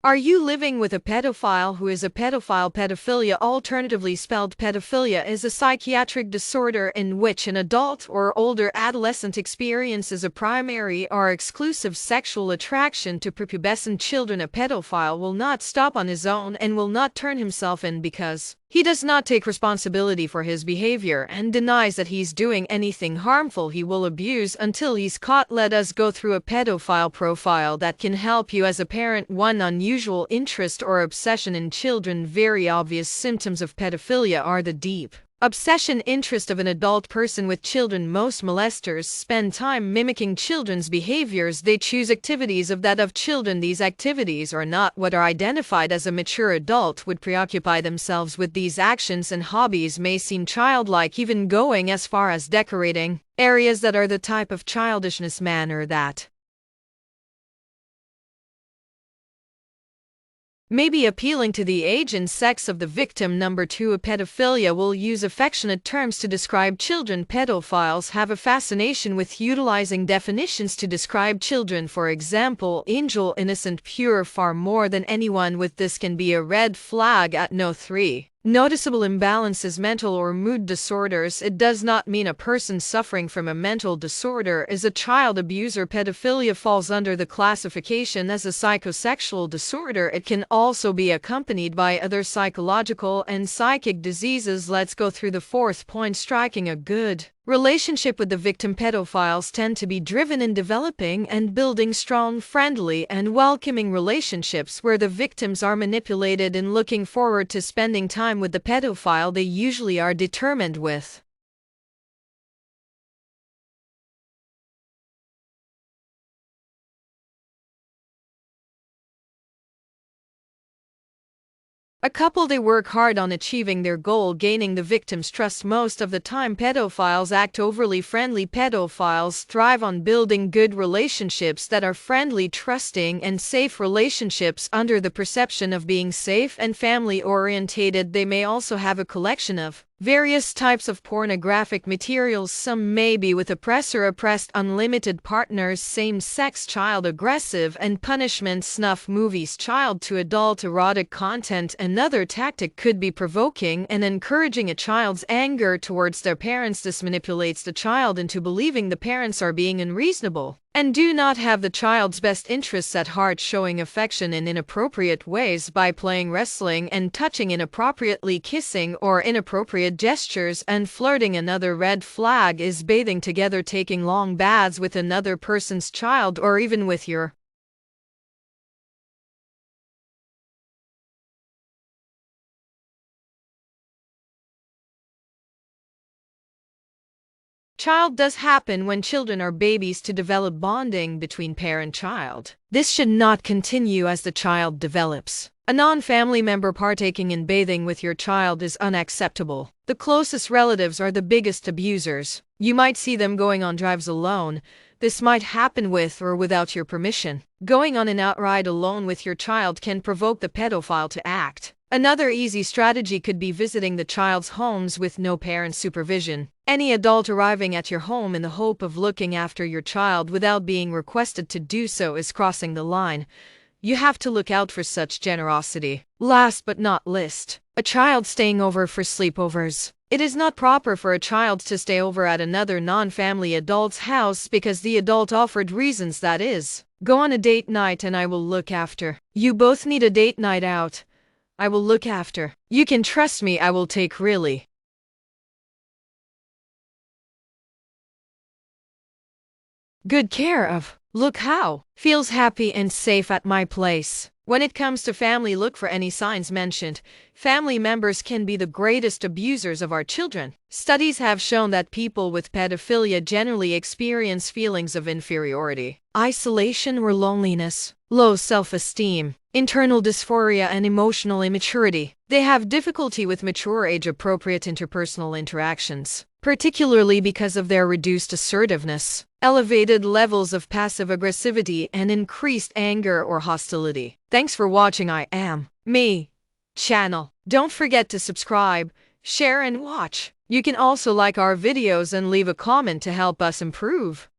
Are you living with a pedophile who is a pedophile? Pedophilia, alternatively spelled pedophilia, is a psychiatric disorder in which an adult or older adolescent experiences a primary or exclusive sexual attraction to prepubescent children. A pedophile will not stop on his own and will not turn himself in because he does not take responsibility for his behavior and denies that he's doing anything harmful. He will abuse until he's caught. Let us go through a pedophile profile that can help you as a parent. 1. Unusual interest or obsession in children. Very obvious symptoms of pedophilia are the deep obsession interest of an adult person with children. Most molesters spend time mimicking children's behaviors. They choose activities of that of children. These activities are not what are identified as a mature adult would preoccupy themselves with. These actions and hobbies may seem childlike, even going as far as decorating areas that are the type of childishness manner that may be appealing to the age and sex of the victim. 2. A pedophilia will use affectionate terms to describe children. Pedophiles have a fascination with utilizing definitions to describe children. For example, angel, innocent, pure. Far more than anyone with this can be a red flag at no. 3. Noticeable imbalances, mental or mood disorders. It does not mean a person suffering from a mental disorder is a child abuser. Pedophilia falls under the classification as a psychosexual disorder. It can also be accompanied by other psychological and psychic diseases. Let's go through the 4th point, striking a good relationship with the victim. Pedophiles tend to be driven in developing and building strong, friendly, and welcoming relationships where the victims are manipulated. In looking forward to spending time with the pedophile, they usually are determined with a couple. They work hard on achieving their goal, gaining the victim's trust. Most of the time, pedophiles act overly friendly. Pedophiles thrive on building good relationships that are friendly, trusting, and safe relationships under the perception of being safe and family-orientated. They may also have a collection of various types of pornographic materials. Some may be with oppressor, oppressed, unlimited partners, same-sex, child, aggressive, and punishment, snuff movies, child to adult erotic content. Another tactic could be provoking and encouraging a child's anger towards their parents. This manipulates the child into believing the parents are being unreasonable and do not have the child's best interests at heart. Showing affection in inappropriate ways by playing wrestling and touching inappropriately, kissing or inappropriate gestures, and flirting. Another red flag is bathing together, taking long baths with another person's child or even with your child. Does happen when children are babies to develop bonding between parent-child. This should not continue as the child develops. A non-family member partaking in bathing with your child is unacceptable. The closest relatives are the biggest abusers. You might see them going on drives alone. This might happen with or without your permission. Going on an outride alone with your child can provoke the pedophile to act. Another easy strategy could be visiting the child's homes with no parent supervision. Any adult arriving at your home in the hope of looking after your child without being requested to do so is crossing the line. You have to look out for such generosity. Last but not least, a child staying over for sleepovers. It is not proper for a child to stay over at another non-family adult's house because the adult offered reasons, that is, go on a date night and I will look after. You both need a date night out. I will look after. You can trust me, I will take really good care of. Look how feels happy and safe at my place. When it comes to family, look for any signs mentioned. Family members can be the greatest abusers of our children. Studies have shown that people with pedophilia generally experience feelings of inferiority, isolation or loneliness, low self-esteem, internal dysphoria, and emotional immaturity. They have difficulty with mature age-appropriate interpersonal interactions, particularly because of their reduced assertiveness, elevated levels of passive aggressivity, and increased anger or hostility. Thanks for watching I Am Me channel. Don't forget to subscribe, share, and watch. You can also like our videos and leave a comment to help us improve.